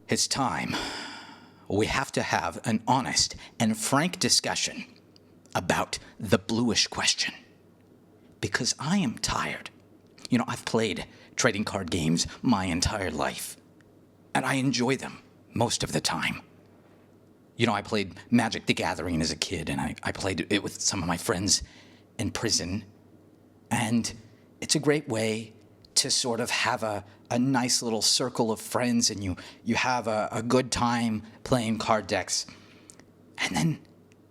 It's time. We have to have an honest and frank discussion about the bluish question. Because I am tired. You know, I've played trading card games my entire life, and I enjoy them most of the time. You know, I played Magic the Gathering as a kid, and I played it with some of my friends in prison. And it's a great way to sort of have a nice little circle of friends, and you have a good time playing card decks. And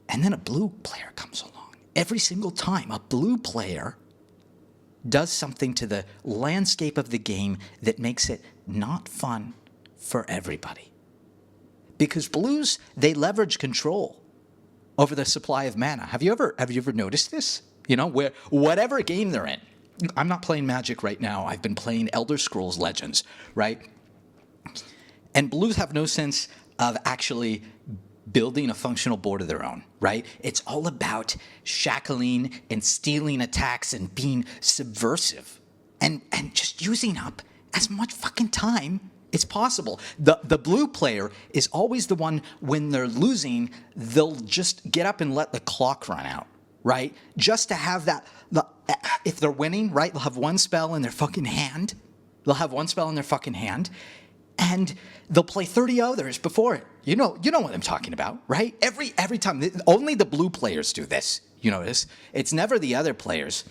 then a blue player comes along. Every single time a blue player does something to the landscape of the game that makes it not fun for everybody. Because blues, they leverage control over the supply of mana. Have you ever noticed this? You know, where whatever game they're in. I'm not playing Magic right now. I've been playing Elder Scrolls Legends, right? And blues have no sense of actually building a functional board of their own, right? It's all about shackling and stealing attacks and being subversive and just using up as much fucking time as possible. The blue player is always the one, when they're losing, they'll just get up and let the clock run out, right? Just to have that, if they're winning, right, they'll have one spell in their fucking hand. And they'll play 30 others before it. You know what I'm talking about, right? Every time. Only the blue players do this. You notice? It's never the other players.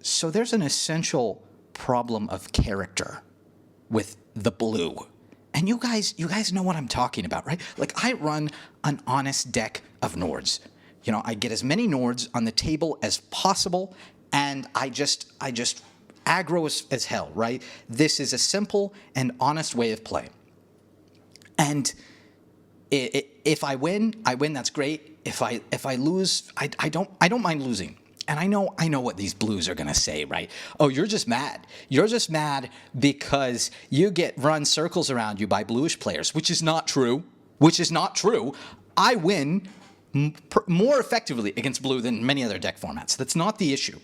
So there's an essential problem of character with the blue. And you guys know what I'm talking about, right? Like, I run an honest deck of Nords. You know, I get as many Nords on the table as possible, and I just aggro as hell, right? This is a simple and honest way of play. And if I win, that's great. If I lose, I don't mind losing. And I know what these blues are gonna say, right? Oh, you're just mad. You're just mad because you get run circles around you by bluish players, which is not true. I win more effectively against blue than many other deck formats. That's not the issue.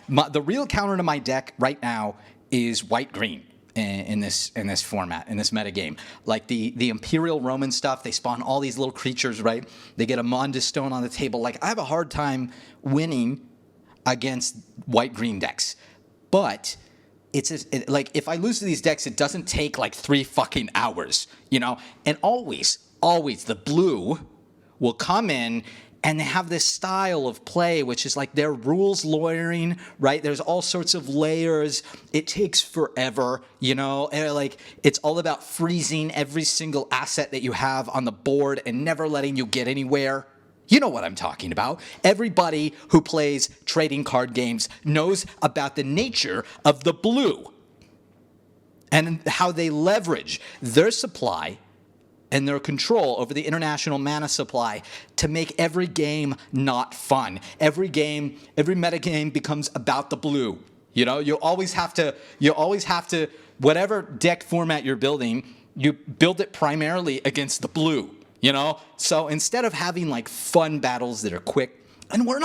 The real counter to my deck right now is white-green in this format, in this metagame. Like the Imperial Roman stuff, they spawn all these little creatures, right? They get a Mondus Stone on the table. Like, I have a hard time winning against white-green decks. But like, if I lose to these decks, it doesn't take like 3 fucking hours, you know? And always the blue will come in, and they have this style of play, which is like their rules lawyering, right? There's all sorts of layers. It takes forever, you know? And like, it's all about freezing every single asset that you have on the board and never letting you get anywhere. You know what I'm talking about. Everybody who plays trading card games knows about the nature of the blue and how they leverage their supply and their control over the international mana supply to make every game not fun. Every metagame becomes about the blue. You know, you always have to, whatever deck format you're building, you build it primarily against the blue, you know? So instead of having like fun battles that are quick, and we're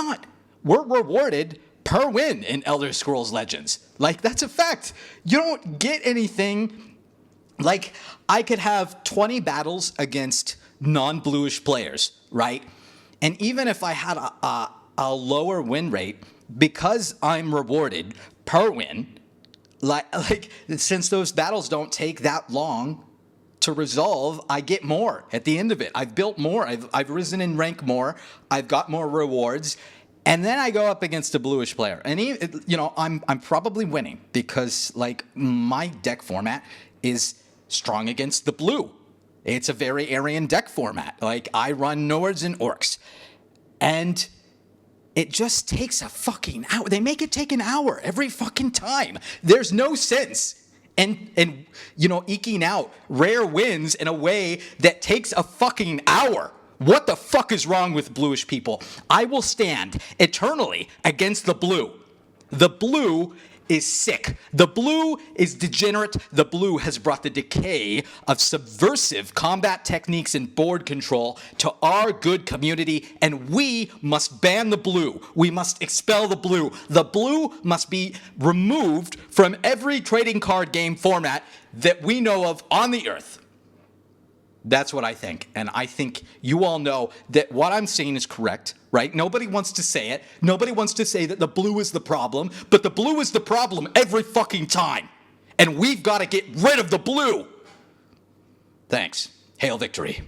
rewarded per win in Elder Scrolls Legends. Like, that's a fact. You don't get anything. Like, I could have 20 battles against non-bluish players, right? And even if I had a lower win rate, because I'm rewarded per win, like since those battles don't take that long to resolve, I get more at the end of it. I've built more. I've risen in rank more. I've got more rewards. And then I go up against a bluish player. And you know, I'm probably winning because, like, my deck format is strong against the blue. It's a very Aryan deck format. Like, I run Nords and Orcs. And it just takes a fucking hour. They make it take an hour every fucking time. There's no sense. And you know, eking out rare wins in a way that takes a fucking hour. What the fuck is wrong with bluish people? I will stand eternally against the blue. The blue is sick. The blue is degenerate. The blue has brought the decay of subversive combat techniques and board control to our good community, and we must ban the blue. We must expel the blue. The blue must be removed from every trading card game format that we know of on the earth. That's what I think. And I think you all know that what I'm saying is correct, right? Nobody wants to say it. Nobody wants to say that the blue is the problem, but the blue is the problem every fucking time. And we've got to get rid of the blue. Thanks. Hail victory.